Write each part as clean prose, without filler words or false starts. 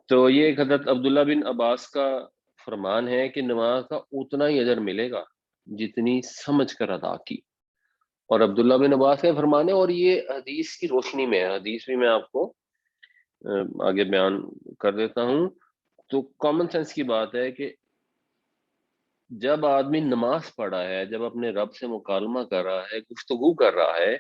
تو یہ ایک حضرت عبداللہ بن عباس کا فرمان ہے کہ نماز کا اتنا ہی اجر ملے گا جتنی سمجھ کر ادا کی، اور عبداللہ بن عباس کا فرمان ہے، اور یہ حدیث کی روشنی میں ہے، حدیث بھی میں آپ کو آگے بیان کر دیتا ہوں۔ تو کامن سینس کی بات ہے کہ جب آدمی نماز پڑھا ہے، جب اپنے رب سے مکالمہ کر رہا ہے، گفتگو کر رہا ہے،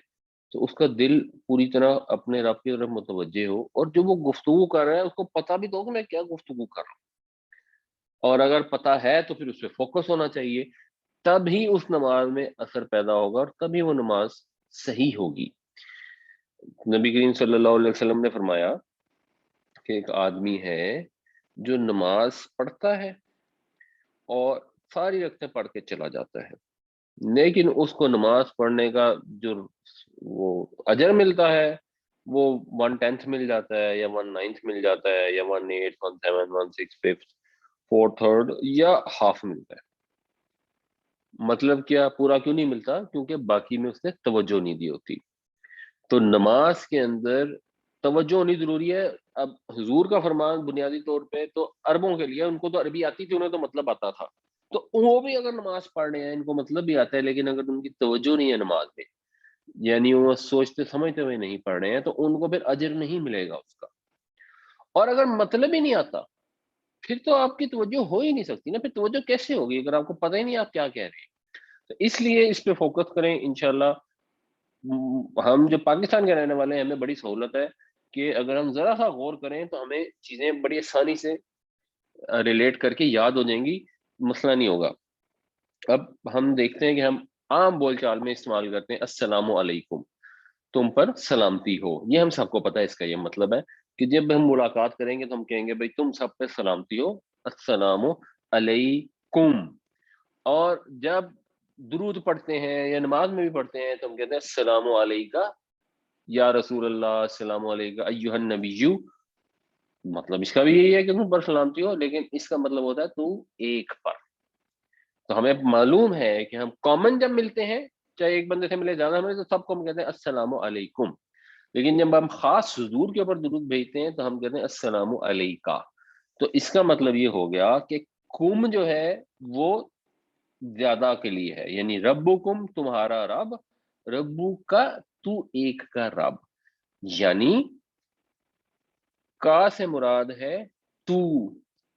تو اس کا دل پوری طرح اپنے رب کی طرف متوجہ ہو، اور جو وہ گفتگو کر رہا ہے اس کو پتہ بھی تو ہو کہ میں کیا گفتگو کر رہا ہوں، اور اگر پتہ ہے تو پھر اس پہ فوکس ہونا چاہیے، تب ہی اس نماز میں اثر پیدا ہوگا اور تبھی وہ نماز صحیح ہوگی۔ نبی کریم صلی اللہ علیہ وسلم نے فرمایا کہ ایک آدمی ہے جو نماز پڑھتا ہے اور ساری رکعتیں پڑھ کے چلا جاتا ہے، لیکن اس کو نماز پڑھنے کا جو وہ اجر ملتا ہے وہ 1/10 مل جاتا ہے، یا 1/9 مل جاتا ہے، یا 1/8 1/7 1/6 4/3 یا ہاف ملتا ہے۔ مطلب کیا پورا کیوں نہیں ملتا؟ کیونکہ باقی میں اس نے توجہ نہیں دی ہوتی۔ تو نماز کے اندر توجہ ہونی ضروری ہے۔ اب حضور کا فرمان بنیادی طور پہ تو عربوں کے لیے، ان کو تو عربی آتی تھی، انہیں تو مطلب آتا تھا، تو وہ بھی اگر نماز پڑھ رہے ہیں ان کو مطلب بھی آتا ہے، لیکن اگر ان کی توجہ نہیں ہے نماز میں، یعنی وہ سوچتے سمجھتے ہوئے نہیں پڑھ رہے ہیں، تو ان کو پھر اجر نہیں ملے گا اس کا۔ اور اگر مطلب ہی نہیں آتا پھر تو آپ کی توجہ ہو ہی نہیں سکتی نا، پھر توجہ کیسے ہوگی اگر آپ کو پتہ ہی نہیں آپ کیا کہہ رہے ہیں؟ تو اس لیے اس پہ فوکس کریں انشاءاللہ۔ ہم جو پاکستان کے رہنے والے ہیں ہمیں بڑی سہولت ہے کہ اگر ہم ذرا سا غور کریں تو ہمیں چیزیں بڑی آسانی سے ریلیٹ کر کے یاد ہو جائیں گی، مسئلہ نہیں ہوگا۔ اب ہم دیکھتے ہیں کہ ہم عام بول چال میں استعمال کرتے ہیں السلام علیکم، تم پر سلامتی ہو، یہ ہم سب کو پتہ ہے اس کا یہ مطلب ہے کہ جب ہم ملاقات کریں گے تو ہم کہیں گے بھائی تم سب پہ سلامتی ہو، السلام علیکم۔ اور جب درود پڑھتے ہیں یا نماز میں بھی پڑھتے ہیں تو ہم کہتے ہیں السلام علیکہ یا رسول اللہ، السلام علیکہ ایھا النبی، مطلب اس کا بھی یہی ہے کہ تم پر سلامتی ہو، لیکن اس کا مطلب ہوتا ہے تو ایک پر۔ تو ہمیں معلوم ہے کہ ہم کامن جب ملتے ہیں، چاہے ایک بندے سے ملے زیادہ ملے، تو سب کو ہم کہتے ہیں السلام علیکم، لیکن جب ہم خاص حضور کے اوپر درود بھیجتے ہیں تو ہم کہتے ہیں السلام علیکہ۔ تو اس کا مطلب یہ ہو گیا کہ کم جو ہے وہ زیادہ کے لیے ہے، یعنی ربکم تمہارا رب، ربو کا تو ایک کا رب، یعنی کا سے مراد ہے تو،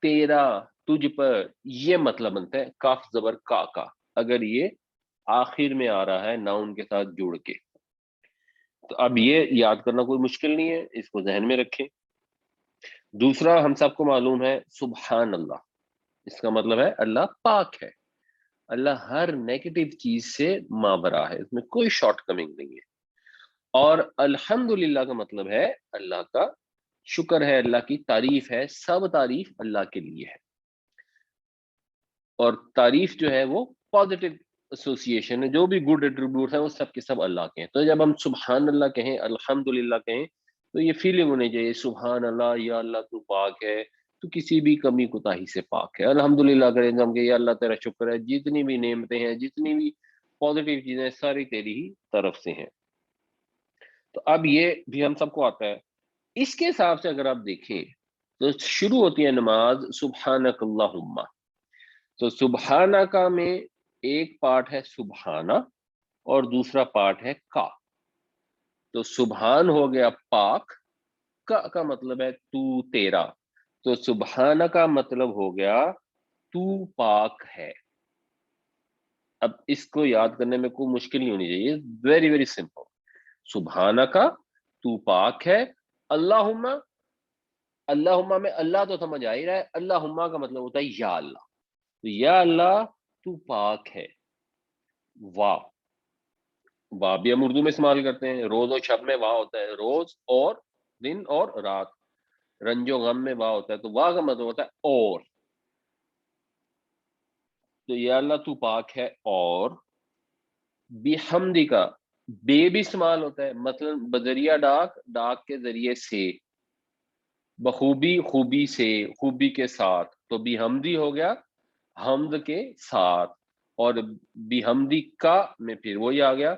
تیرا، تجھ پر، یہ مطلب بنتا ہے کاف زبر کا اگر یہ آخر میں آ رہا ہے ناؤن کے ساتھ جڑ کے۔ تو اب یہ یاد کرنا کوئی مشکل نہیں ہے، اس کو ذہن میں رکھیں۔ دوسرا ہم سب کو معلوم ہے سبحان اللہ، اس کا مطلب ہے اللہ پاک ہے، اللہ ہر نیگیٹو چیز سے مابرا ہے، اس میں کوئی شارٹ کمنگ نہیں ہے۔ اور الحمدللہ کا مطلب ہے اللہ کا شکر ہے، اللہ کی تعریف ہے، سب تعریف اللہ کے لیے ہے، اور تعریف جو ہے وہ پازیٹو ایسوسیشن ہے، جو بھی گڈ ایٹریبیوٹ ہیں وہ سب کے سب اللہ کے ہیں۔ تو جب ہم سبحان اللہ کہیں، الحمدللہ کہیں، تو یہ فیلنگ ہونی چاہیے سبحان اللہ، یا اللہ تو پاک ہے، تو کسی بھی کمی کوتاہی سے پاک ہے۔ الحمدللہ کریں تو ہم کہ یا اللہ تیرا شکر ہے، جتنی بھی نعمتیں ہیں، جتنی بھی پازیٹیو چیزیں ہیں، ساری تیری ہی طرف سے ہیں۔ تو اب یہ بھی ہم سب کو آتا ہے۔ اس کے حساب سے اگر آپ دیکھیں تو شروع ہوتی ہے نماز سبحانک اللہم، تو سبحانہ کا میں ایک پارٹ ہے سبحانہ اور دوسرا پارٹ ہے کا۔ تو سبحان ہو گیا پاک، کا مطلب ہے تو، تیرا، تو سبحانہ کا مطلب ہو گیا تو پاک ہے۔ اب اس کو یاد کرنے میں کوئی مشکل نہیں ہونی چاہیے، ویری ویری سمپل۔ سبحانہ کا تو پاک ہے، اللہم، اللہم میں اللہ تو سمجھ آ ہی رہا ہے، اللہم کا مطلب ہوتا ہے یا اللہ، تو یا اللہ تو پاک ہے۔ واہ، واہ بھی ہم اردو میں استعمال کرتے ہیں، روز و شب میں واہ ہوتا ہے، روز اور دن اور رات، رنج و غم میں واہ ہوتا ہے، تو واہ کا مطلب ہوتا ہے اور۔ تو یا اللہ تو پاک ہے، اور بحمدی کا بے بھی استعمال ہوتا ہے، مثلا بذریعہ ڈاک، ڈاک کے ذریعے سے، بخوبی، خوبی سے، خوبی کے ساتھ، تو بحمدی ہو گیا حمد کے ساتھ، اور بحمدی کا میں پھر وہی آ گیا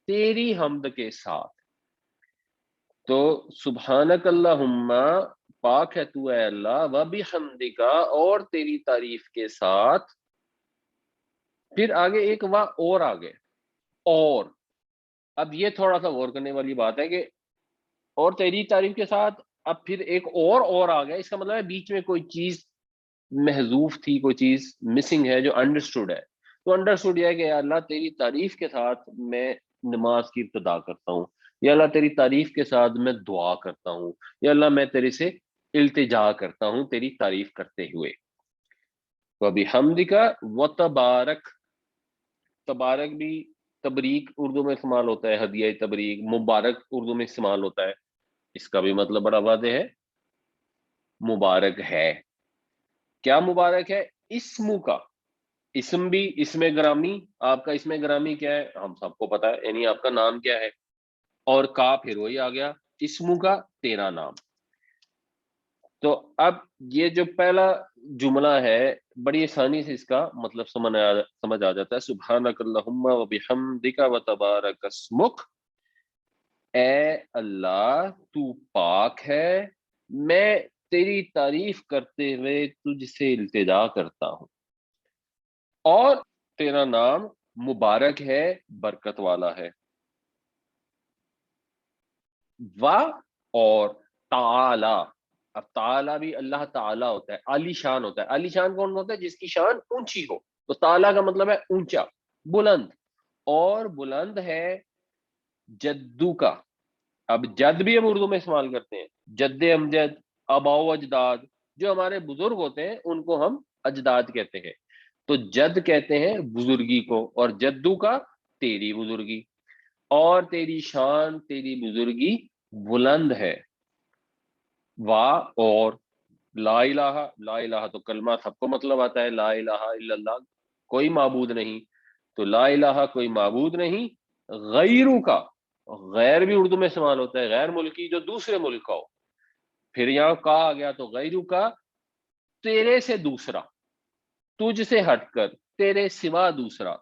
تیری حمد کے ساتھ۔ تو سبحانک اللہم، پاک ہے تو اے اللہ، و بحمدکا، اور تیری تعریف کے ساتھ، پھر آگے ایک وا اور آگے، اور اب یہ تھوڑا سا غور کرنے والی بات ہے کہ اور تیری تعریف کے ساتھ اب پھر ایک اور آ گیا، اس کا مطلب ہے بیچ میں کوئی چیز محذوف تھی، کوئی چیز مسنگ ہے جو انڈرسٹوڈ ہے. تو انڈرسٹوڈ یہ ہے کہ یا اللہ تیری تعریف کے ساتھ میں نماز کی ابتدا کرتا ہوں، یا اللہ تیری تعریف کے ساتھ میں دعا کرتا ہوں، یا اللہ میں تیرے سے التجا کرتا ہوں تیری تعریف کرتے ہوئے. وَبِحَمْدِكَ وَتَبَارَكَ، تبارک بھی تبریک اردو میں استعمال ہوتا ہے، ہدیہ تبریک. مبارک اردو میں استعمال ہوتا ہے، اس کا بھی مطلب بڑا واضح ہے، مبارک ہے. کیا مبارک ہے؟ اسمو کا، اسم بھی، اسم گرامی، آپ کا اسم گرامی کیا ہے ہم سب کو پتا ہے، یعنی آپ کا نام کیا ہے، اور کا پھر وہی آ گیا اسمو کا، تیرا نام. تو اب یہ جو پہلا جملہ ہے بڑی آسانی سے اس کا مطلب سمجھ آ جاتا ہے. سبحانک اللہم و بحمدک و تبارک اسمک، اے اللہ تو پاک ہے، میں تیری تعریف کرتے ہوئے تجھ سے التجا کرتا ہوں، اور تیرا نام مبارک ہے، برکت والا ہے. و، اور تعالی، اب تعالی بھی اللہ تعالی ہوتا ہے، عالی شان ہوتا ہے. عالی شان کون ہوتا ہے؟ جس کی شان اونچی ہو. تو تعالی کا مطلب ہے اونچا، بلند. اور بلند ہے جدو کا. اب جد بھی ہم اردو میں استعمال کرتے ہیں، جد امجد، آباؤ اجداد، جو ہمارے بزرگ ہوتے ہیں ان کو ہم اجداد کہتے ہیں. تو جد کہتے ہیں بزرگی کو، اور جدو کا تیری بزرگی، اور تیری شان، تیری بزرگی بلند ہے. واہ، اور لا الہ، لا الہ تو کلمہ سب کو مطلب آتا ہے، لا الہ الا اللہ، کوئی معبود نہیں. تو لا الہ کوئی معبود نہیں، غیرو کا، غیر بھی اردو میں استعمال ہوتا ہے، غیر ملکی جو دوسرے ملک کا ہو. پھر یہاں کا آ گیا تو غیرو کا، تیرے سے دوسرا، تجھ سے ہٹ کر، تیرے سوا دوسرا.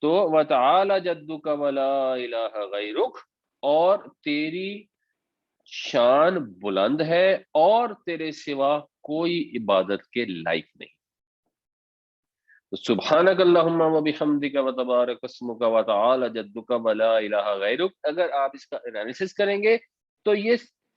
تو وتعالى جدك ولا الہ غیرک، اور تیری شان بلند ہے اور تیرے سوا کوئی عبادت کے لائق نہیں. سبحانک اللہم و بحمدک و تبارک اسمک و تعالی جدک ولا الہ غیرک، اگر آپ اس کا انالیسس کریں گے تو یہ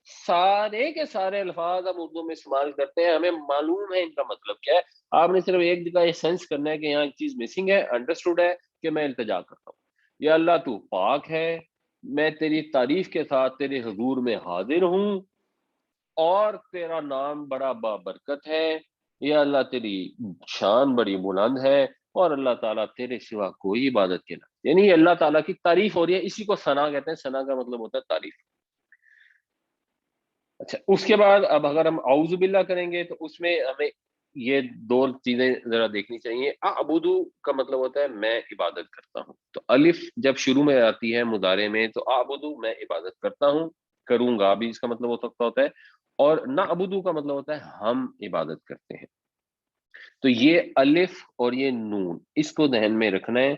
سارے کے سارے الفاظ ہم اردو میں استعمال کرتے ہیں، ہمیں معلوم ہے ان کا مطلب کیا ہے. آپ نے صرف ایک جگہ یہ سینس کرنا ہے کہ یہاں ایک چیز مسنگ ہے، انڈرسٹوڈ ہے، کہ میں التجا کرتا ہوں. یا اللہ تو پاک ہے، میں تیری تعریف کے ساتھ تیرے حضور میں حاضر ہوں، اور تیرا نام بڑا بابرکت ہے. یا اللہ تیری شان بڑی بلند ہے، اور اللہ تعالیٰ تیرے سوا کوئی عبادت کے نہ، یعنی اللہ تعالیٰ کی تعریف ہو رہی ہے. اسی کو ثنا کہتے ہیں، ثنا کا مطلب ہوتا ہے تعریف. اچھا، اس کے بعد اب اگر ہم اعوذ باللہ کریں گے تو اس میں ہمیں یہ دو چیزیں ذرا دیکھنی چاہیے. اعبدو کا مطلب ہوتا ہے میں عبادت کرتا ہوں. تو الف جب شروع میں آتی ہے مضارع میں تو اعبدو میں عبادت کرتا ہوں، کروں گا بھی اس کا مطلب ہو سکتا ہوتا ہے. اور نہ ابدو کا مطلب ہوتا ہے ہم عبادت کرتے ہیں. تو یہ الف اور یہ نون اس کو ذہن میں رکھنا ہے.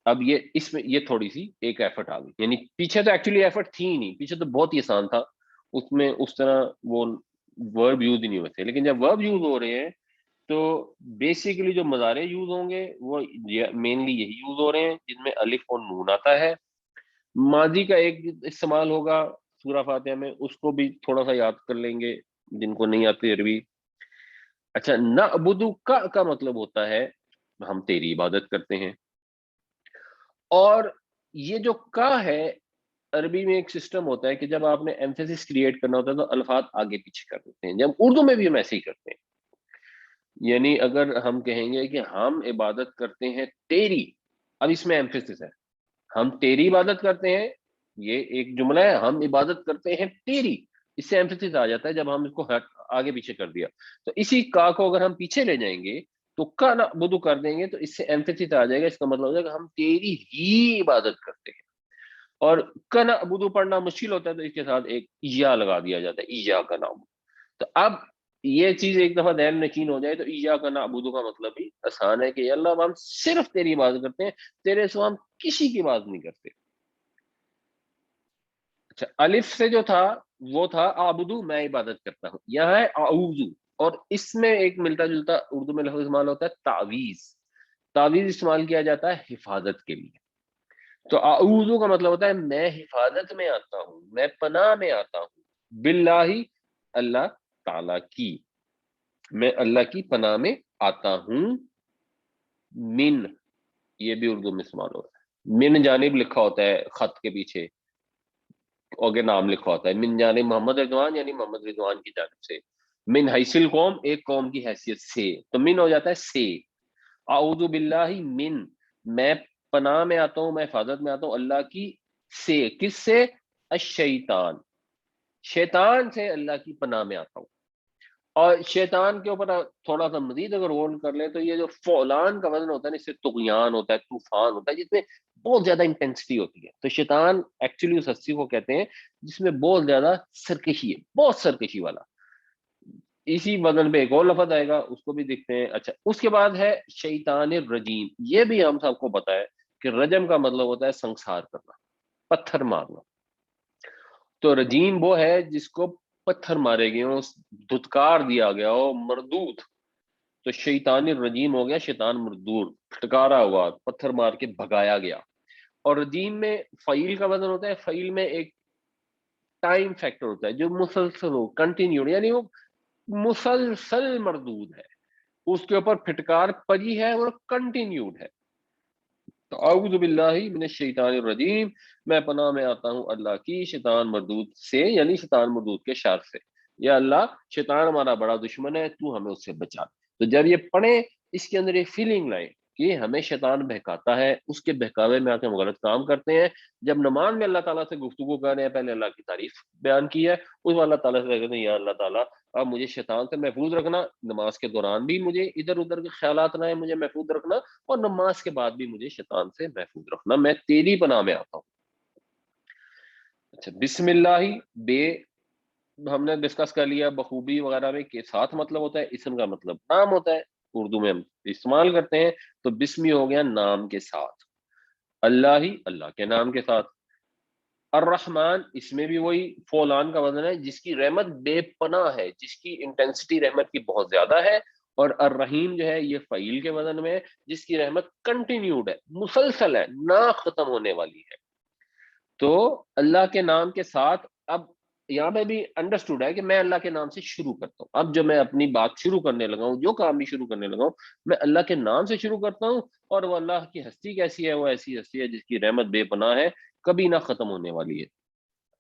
اب یہ اس میں یہ تھوڑی سی ایک ایفرٹ آ گئی، یعنی پیچھے تو ایکچولی ایفرٹ تھی ہی نہیں، پیچھے تو بہت ہی آسان تھا، اس میں اس طرح وہ ورب یوز ہی نہیں ہوئے تھے. لیکن جب ورب یوز ہو رہے ہیں تو بیسیکلی جو مضارع یوز ہوں گے وہ مینلی یہی یوز ہو رہے ہیں جن میں الف اور نون آتا ہے. ماضی کا ایک استعمال ہوگا سورہ فاتحہ میں، اس کو بھی تھوڑا سا یاد کر لیں گے جن کو نہیں آتی عربی. اچھا، نعبدو کا مطلب ہوتا ہے ہم تیری عبادت کرتے ہیں. اور یہ جو کا ہے عربی میں ایک سسٹم ہوتا ہے کہ جب آپ نے ایمفیسس کریٹ کرنا ہوتا ہے تو الفاظ آگے پیچھے کر دیتے ہیں، جب اردو میں بھی ہم ایسے ہی کرتے ہیں. یعنی اگر ہم کہیں گے کہ ہم عبادت کرتے ہیں تیری، اب اس میں ایمفیسس ہے، ہم تیری عبادت کرتے ہیں، یہ ایک جملہ ہے، ہم عبادت کرتے ہیں تیری، اس سے ایمفیسس آ جاتا ہے جب ہم اس کو آگے پیچھے کر دیا. تو اسی کا کو اگر ہم پیچھے لے جائیں گے تو کا نعبدو کر دیں گے تو اس سے ایمفیسس آ جائے گا، اس کا مطلب ہو جائے گا ہم تیری ہی عبادت کرتے ہیں. اور کا نعبدو پڑھنا مشکل ہوتا ہے تو اس کے ساتھ ایک یا لگا دیا جاتا ہے، یا کا نعبدو. تو اب یہ چیز ایک دفعہ ذہن نشین ہو جائے تو یا کا نعبدو کا مطلب بھی آسان ہے کہ اللہ ہم صرف تیری عبادت کرتے ہیں، تیرے سوا ہم کسی کی بات نہیں کرتے. اچھا الف سے جو تھا وہ تھا آبدو میں عبادت کرتا ہوں، یہاں ہے اعوذ، اور اس میں ایک ملتا جلتا اردو میں لفظ استعمال ہوتا ہے تعویذ، تعویذ استعمال کیا جاتا ہے حفاظت کے لیے. تو اعوذ کا مطلب ہوتا ہے میں حفاظت میں آتا ہوں، میں پناہ میں آتا ہوں، باللہ اللہ تعالی کی، میں اللہ کی پناہ میں آتا ہوں، من، یہ بھی اردو میں استعمال ہوتا ہے، من جانب لکھا ہوتا ہے خط کے پیچھے، آگے نام لکھا ہوتا ہے، من جانب محمد رضوان یعنی محمد رضوان کی جانب سے، من حیث قوم ایک قوم کی حیثیت سے، تو من ہو جاتا ہے سے. اعوذ باللہ من، میں پناہ میں آتا ہوں، میں حفاظت میں آتا ہوں اللہ کی سے، کس سے؟ الشیطان، شیطان سے اللہ کی پناہ میں آتا ہوں. اور شیطان کے اوپر تھوڑا سا مزید اگر غور کر لیں تو یہ جو فولان کا وزن ہوتا ہے نا، اس سے طغیان ہوتا ہے، طوفان ہوتا ہے، جس میں بہت زیادہ انٹینسٹی ہوتی ہے. تو شیطان ایکچولی اس ہستی کو کہتے ہیں جس میں بہت زیادہ سرکشی ہے، بہت سرکشی والا. اسی وزن پہ ایک اور لفظ آئے گا، اس کو بھی دیکھتے ہیں. اچھا اس کے بعد ہے شیطان الرجیم، یہ بھی ہم سب کو پتا ہے کہ رجم کا مطلب ہوتا ہے سنسار کرنا، پتھر مارنا. تو رجیم وہ ہے جس کو پتھر مارے گئے ہوں، دھتکار دیا گیا ہو، مردود. تو شیطان الرجیم ہو گیا شیطان مردود، پھٹکارا ہوا، پتھر مار کے بھگایا گیا. اور رجیم میں فعیل کا وزن ہوتا ہے، فعیل میں ایک ٹائم فیکٹر ہوتا ہے جو مسلسل ہو، کنٹینیو، یعنی وہ مسلسل مردود ہے، اس کے اوپر پھٹکار پڑی ہے اور کنٹینیوڈ ہے. تو اعوذ باللہ من الشیطان الرجیم، میں پناہ میں آتا ہوں اللہ کی شیطان مردود سے، یعنی شیطان مردود کے شر سے. یا اللہ شیطان ہمارا بڑا دشمن ہے، تو ہمیں اس سے بچا. تو جب یہ پڑھیں اس کے اندر یہ فیلنگ لائیں کہ ہمیں شیطان بہکاتا ہے، اس کے بہکاوے میں آ کے ہم غلط کام کرتے ہیں. جب نماز میں اللہ تعالیٰ سے گفتگو کر رہے ہیں، پہلے اللہ کی تعریف بیان کی ہے، اس میں اللہ تعالیٰ سے کہتے ہیں یا اللہ تعالیٰ اب مجھے شیطان سے محفوظ رکھنا، نماز کے دوران بھی مجھے ادھر ادھر کے خیالات نہ آئے، مجھے محفوظ رکھنا، اور نماز کے بعد بھی مجھے شیطان سے محفوظ رکھنا، میں تیری پناہ میں آتا ہوں. اچھا بسم اللہ، بے ہم نے ڈسکس کر لیا بخوبی وغیرہ میں کے ساتھ مطلب ہوتا ہے، اسم کا مطلب نام ہوتا ہے، اردو میں ہم استعمال کرتے ہیں. تو بسمی ہو گیا نام کے ساتھ، اللہ ہی اللہ کے نام کے ساتھ. الرحمن اس میں بھی وہی فولان کا وزن ہے جس کی رحمت بے پناہ ہے، جس کی انٹینسٹی رحمت کی بہت زیادہ ہے. اور الرحیم جو ہے یہ فعیل کے وزن میں ہے جس کی رحمت کنٹینیوڈ ہے، مسلسل ہے، نہ ختم ہونے والی ہے. تو اللہ کے نام کے ساتھ، اب یہاں پہ بھی انڈرسٹوڈ ہے کہ میں اللہ کے نام سے شروع کرتا ہوں. اب جو میں اپنی بات شروع کرنے لگا ہوں، جو کام بھی شروع کرنے لگا ہوں، میں اللہ کے نام سے شروع کرتا ہوں. اور وہ اللہ کی ہستی کیسی ہے؟ وہ ایسی ہستی ہے جس کی رحمت بے پناہ ہے، کبھی نہ ختم ہونے والی ہے.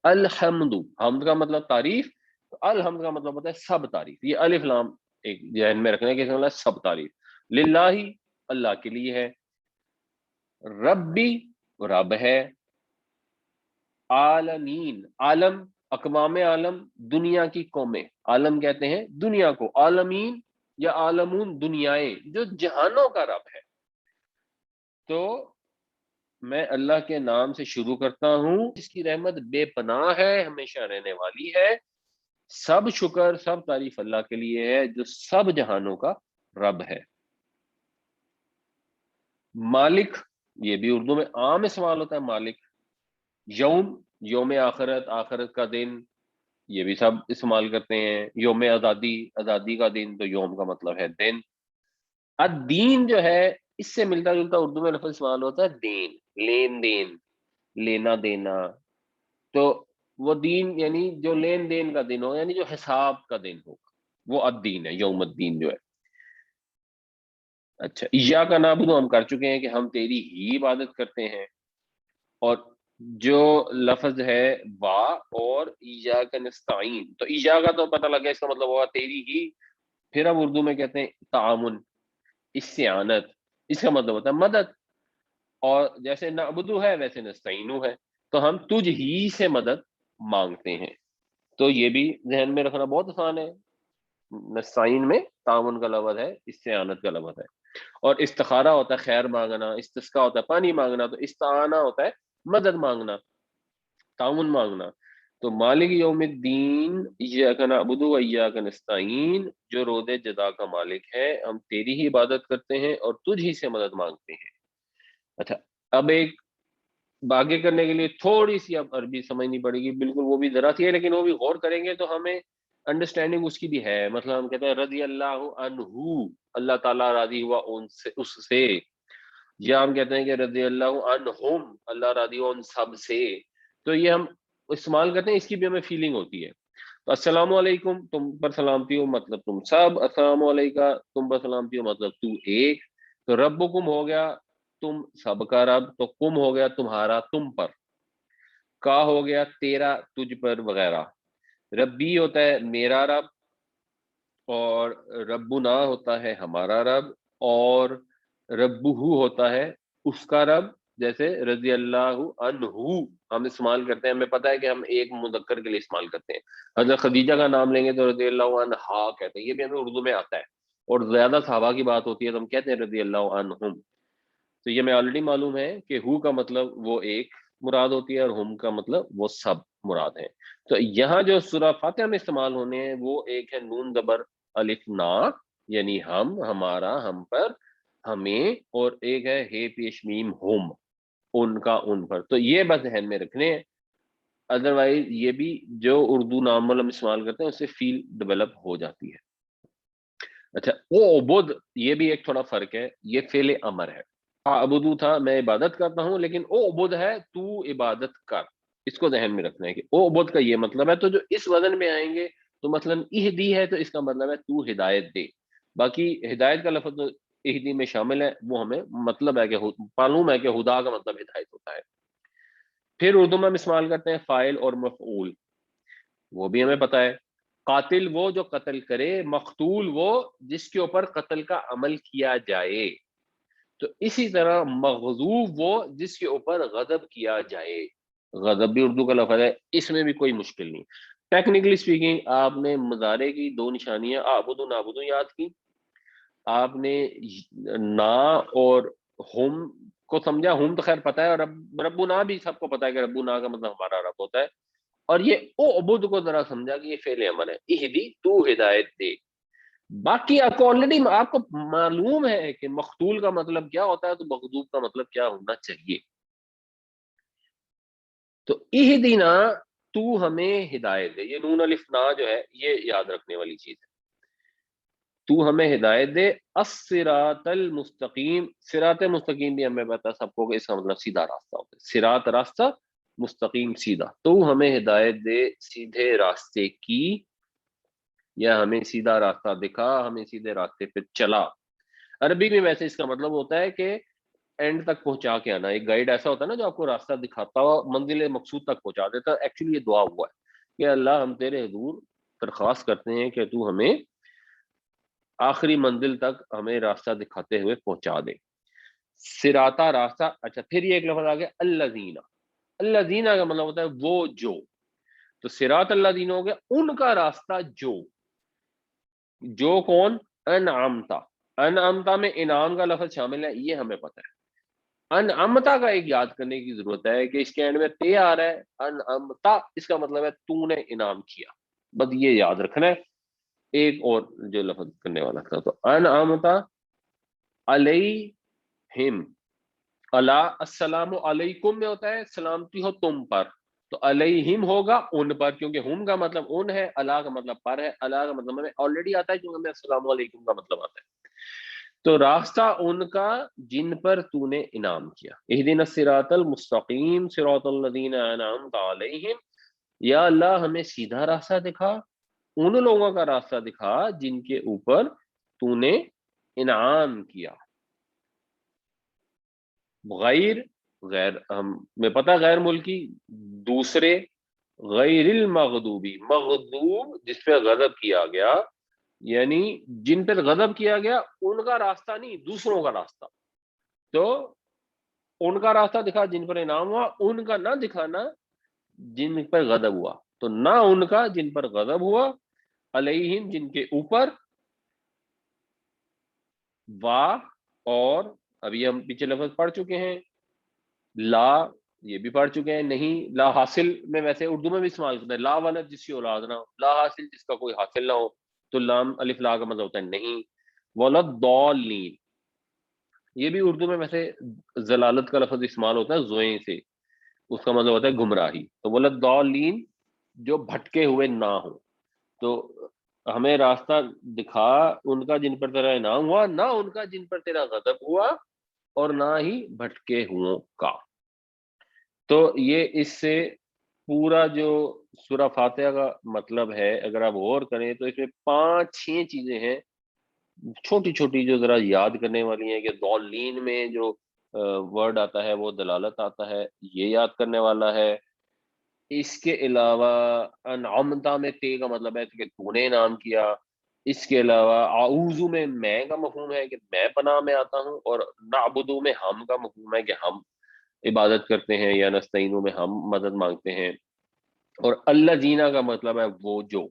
الحمد، حمد کا مطلب تعریف، الحمد کا مطلب ہوتا ہے سب تعریف. یہ الف لام ایک ذہن میں رکھنے کے سب تعریف للہ، اللہ کے لیے ہے. ربی رب ہے، عالمین عالم، اقوام عالم دنیا کی قومیں، عالم کہتے ہیں دنیا کو، عالمین یا عالمون دنیائیں، جو جہانوں کا رب ہے. تو میں اللہ کے نام سے شروع کرتا ہوں جس کی رحمت بے پناہ ہے، ہمیشہ رہنے والی ہے. سب شکر سب تعریف اللہ کے لیے ہے جو سب جہانوں کا رب ہے. مالک یہ بھی اردو میں عام استعمال ہوتا ہے، مالک. یوم یوم آخرت، آخرت کا دن، یہ بھی سب استعمال کرتے ہیں. یوم آزادی، آزادی کا دن، تو یوم کا مطلب ہے دن. الدین جو ہے اس سے ملتا جلتا اردو میں لفظ استعمال ہوتا ہے دین، لین دین، لینا دینا. تو وہ دین یعنی جو لین دین کا دن ہو، یعنی جو حساب کا دن ہوگا، وہ الدین ہے، یوم الدین جو ہے. اچھا ایاک نعبد ہم کر چکے ہیں کہ ہم تیری ہی عبادت کرتے ہیں. اور جو لفظ ہے وا اور ایاک نستعین، تو ایاک کا تو پتہ لگا اس کا مطلب ہوا تیری ہی. پھر ہم اردو میں کہتے ہیں تعاون، استعانت، اس کا مطلب ہوتا ہے مدد. اور جیسے نعبدو ہے ویسے نستعینو ہے، تو ہم تجھ ہی سے مدد مانگتے ہیں. تو یہ بھی ذہن میں رکھنا بہت آسان ہے. نستعین میں تعاون کا لفظ ہے، استعانت کا لفظ ہے. اور استخارہ ہوتا ہے خیر مانگنا، استسقا ہوتا ہے پانی مانگنا، تو استعانہ ہوتا ہے مدد مانگنا، تعاون مانگنا. تو مالک یوم الدین ایاک نعبد و ایاک نستعین، جو روز جزا کا مالک ہے، ہم تیری ہی عبادت کرتے ہیں اور تجھ ہی سے مدد مانگتے ہیں. اچھا اب ایک آگے کرنے کے لیے تھوڑی سی اب عربی سمجھنی پڑے گی، بالکل وہ بھی ذرا سی ہے، لیکن وہ بھی غور کریں گے تو ہمیں انڈرسٹینڈنگ اس کی بھی ہے. مطلب ہم کہتے ہیں رضی اللہ عنہ، اللہ تعالیٰ راضی ہوا ان سے، اس سے. یا ہم کہتے ہیں کہ رضی اللہ عنہم، اللہ راضی ہوا ان سب سے. تو یہ ہم استعمال کرتے ہیں، اس کی بھی ہمیں فیلنگ ہوتی ہے. تو السلام علیکم، تم پر سلامتی ہو مطلب تم سب. السلام علیکم، تم پر سلامتی ہو مطلب تو ایک. تو ربکم ہو گیا تم سب کا رب، تو کم ہو گیا تمہارا تم پر، کا ہو گیا تیرا تجھ پر وغیرہ. ربی ہوتا ہے میرا رب، اور ربنا ہوتا ہے ہمارا رب، اور ربہ ہوتا ہے اس کا رب. جیسے رضی اللہ عنہ ہم استعمال کرتے ہیں، ہمیں پتہ ہے کہ ہم ایک مذکر کے لیے استعمال کرتے ہیں. حضرت خدیجہ کا نام لیں گے تو رضی اللہ عنہا کہتے ہیں، یہ بھی ہمیں اردو میں آتا ہے. اور زیادہ صحابہ کی بات ہوتی ہے تو ہم کہتے ہیں رضی اللہ عنہم. تو یہ میں آلریڈی معلوم ہے کہ ہو کا مطلب وہ ایک مراد ہوتی ہے، اور ہم کا مطلب وہ سب مراد ہیں. تو یہاں جو سورہ فاتحہ میں استعمال ہونے ہیں وہ ایک ہے نون زبر الف نا، یعنی ہم، ہمارا، ہم پر، ہمیں، اور ایک ہے ہے پیش میم ہم، ان کا ان پر. تو یہ بس ذہن میں رکھنے ہیں. ادروائز یہ بھی جو اردو نارمل ہم استعمال کرتے ہیں اس سے فیل ڈیولپ ہو جاتی ہے. اچھا، او عبد، یہ بھی ایک تھوڑا فرق ہے، یہ فعل امر ہے. ابدو تھا میں عبادت کرتا ہوں، لیکن او عبد ہے تو عبادت کر. اس کو ذہن میں رکھنا ہے کہ او عبد کا یہ مطلب ہے. تو جو اس وزن میں آئیں گے تو مثلا اہدی ہے تو اس کا مطلب ہے تو ہدایت دے. باقی ہدایت کا لفظ تو اہدی میں شامل ہے، وہ ہمیں مطلب ہے کہ معلوم ہے کہ ہدا کا مطلب ہدایت ہوتا ہے. پھر اردو میں ہم استعمال کرتے ہیں فاعل اور مفعول، وہ بھی ہمیں پتا ہے. قاتل وہ جو قتل کرے، مقتول وہ جس کے اوپر قتل کا عمل کیا جائے. تو اسی طرح مغضوب وہ جس کے اوپر غضب کیا جائے. غضب بھی اردو کا لفظ ہے، اس میں بھی کوئی مشکل نہیں. ٹیکنیکلی اسپیکنگ آپ نے مضارع کی دو نشانیاں آبدو نابدو یاد کی، آپ نے نا اور ہم کو سمجھا. ہم تو خیر پتا ہے، اور ربنا بھی سب کو پتا ہے کہ ربنا کا مطلب ہمارا رب ہوتا ہے. اور یہ او عبد کو ذرا سمجھا کہ یہ فعل امر ہے، اہدی تو ہدایت دے. باقی آپ کو آلریڈی آپ کو معلوم ہے کہ مقتول کا مطلب کیا ہوتا ہے، تو مغضوب کا مطلب کیا ہونا چاہیے. تو اہدینا، تو ہمیں ہدایت دے، یہ نون الف نا جو ہے یہ یاد رکھنے والی چیز ہے. تو ہمیں ہدایت دے الصراط المستقیم. صراط مستقیم بھی ہمیں پتا سب کو کہ اس کا مطلب سیدھا راستہ ہوتا ہے. صراط راستہ، مستقیم سیدھا. تو ہمیں ہدایت دے سیدھے راستے کی، یا ہمیں سیدھا راستہ دکھا، ہمیں سیدھے راستے پہ چلا. عربی میں ویسے اس کا مطلب ہوتا ہے کہ اینڈ تک پہنچا کے آنا. ایک گائیڈ ایسا ہوتا ہے نا جو آپ کو راستہ دکھاتا ہوا منزل مقصود تک پہنچا دیتا. ایکچولی یہ دعا ہوا ہے کہ اللہ ہم تیرے حضور درخواست کرتے ہیں کہ تو ہمیں آخری منزل تک ہمیں راستہ دکھاتے ہوئے پہنچا دے. سراتا راستہ. اچھا، پھر یہ ایک لفظ آ گیا الذین. الذین کا مطلب ہوتا ہے وہ جو. تو صراط الذین ہو گیا ان کا راستہ جو. جو کون؟ انعمتا. انعمتا میں انعام کا لفظ شامل ہے، یہ ہمیں پتہ ہے. انعمتا کا ایک یاد کرنے کی ضرورت ہے کہ اس کے اینڈ میں تے آ رہا ہے. انعمتا اس کا مطلب ہے تو نے انعام کیا. بس یہ یاد رکھنا ہے. ایک اور جو لفظ کرنے والا تھا، تو انعمتا علیہم. اللہ السلام علیکم میں ہوتا ہے سلامتی ہو تم پر، تو علیہم ہوگا ان پر، کیونکہ ہم کا مطلب ان ہے، اللہ کا مطلب پر ہے. اللہ کا مطلب ہمیں آلریڈی آتا ہے کیونکہ ہمیں السلام علیکم کا مطلب آتا ہے. تو راستہ ان کا جن پر تو نے انعام کیا. اہدنا الصراط المستقیم صراط الذین انعمت علیہم. یا اللہ ہمیں سیدھا راستہ دکھا، ان لوگوں کا راستہ دکھا جن کے اوپر تو نے انعام کیا. غیر، غیر ہمیں پتہ غیر ملکی، دوسرے. غیر المغضوبی، مغضوب جس پہ غضب کیا گیا، یعنی جن پر غضب کیا گیا ان کا راستہ نہیں، دوسروں کا راستہ. تو ان کا راستہ دکھا جن پر انعام ہوا، ان کا نہ دکھانا جن پر غضب ہوا. تو نہ ان کا جن پر غضب ہوا، علیہم جن کے اوپر، وا اور ابھی ہم پیچھے لفظ پڑھ چکے ہیں لا، یہ بھی پڑھ چکے ہیں. نہیں، لا حاصل میں ویسے اردو میں بھی استعمال کرتے ہیں. لا ولد جس کی اولاد نہ ہو، لا حاصل جس کا کوئی حاصل نہ ہو، تو لام الف لا کا مطلب ہوتا ہے نہیں. ولد ضالین، یہ بھی اردو میں ویسے ضلالت کا لفظ استعمال ہوتا ہے زوئیں سے. اس کا مطلب ہوتا ہے گمراہی. تو بولا ضالین جو بھٹکے ہوئے نہ ہوں. تو ہمیں راستہ دکھا ان کا جن پر تیرا انعام ہوا، نہ ان کا جن پر تیرا غضب ہوا، اور نہ ہی بھٹکے ہوئوں کا. تو یہ اس سے پورا جو سورہ فاتحہ کا مطلب ہے اگر آپ غور کریں تو اس میں 5-6 چیزیں ہیں چھوٹی چھوٹی جو ذرا یاد کرنے والی ہیں. کہ ضالین میں جو ورڈ آتا ہے وہ دلالت آتا ہے، یہ یاد کرنے والا ہے. اس کے علاوہ انعمتا میں تے کا مطلب ہے کہ تو نے انعام کیا. اس کے علاوہ اعوذ میں کا مفہوم ہے کہ میں پناہ میں آتا ہوں، اور نعبدو میں ہم کا مفہوم ہے کہ ہم عبادت کرتے ہیں، یا نستعینو میں ہم مدد مانگتے ہیں. اور اللہ جینا کا مطلب ہے وہ جو.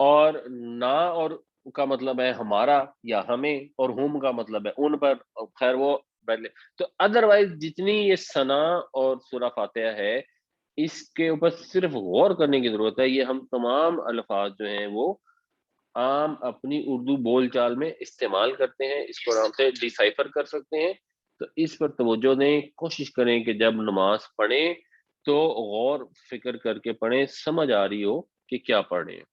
اور نا اور کا مطلب ہے ہمارا یا ہمیں، اور ہم کا مطلب ہے ان پر. خیر وہ پہلے تو ادروائز جتنی یہ ثنا اور سورہ فاتحہ ہے اس کے اوپر صرف غور کرنے کی ضرورت ہے. یہ ہم تمام الفاظ جو ہیں وہ عام اپنی اردو بول چال میں استعمال کرتے ہیں، اس کو آرام سے ڈیسائفر کر سکتے ہیں. تو اس پر توجہ دیں، کوشش کریں کہ جب نماز پڑھیں تو غور فکر کر کے پڑھیں، سمجھ آ رہی ہو کہ کیا پڑھ رہے ہیں.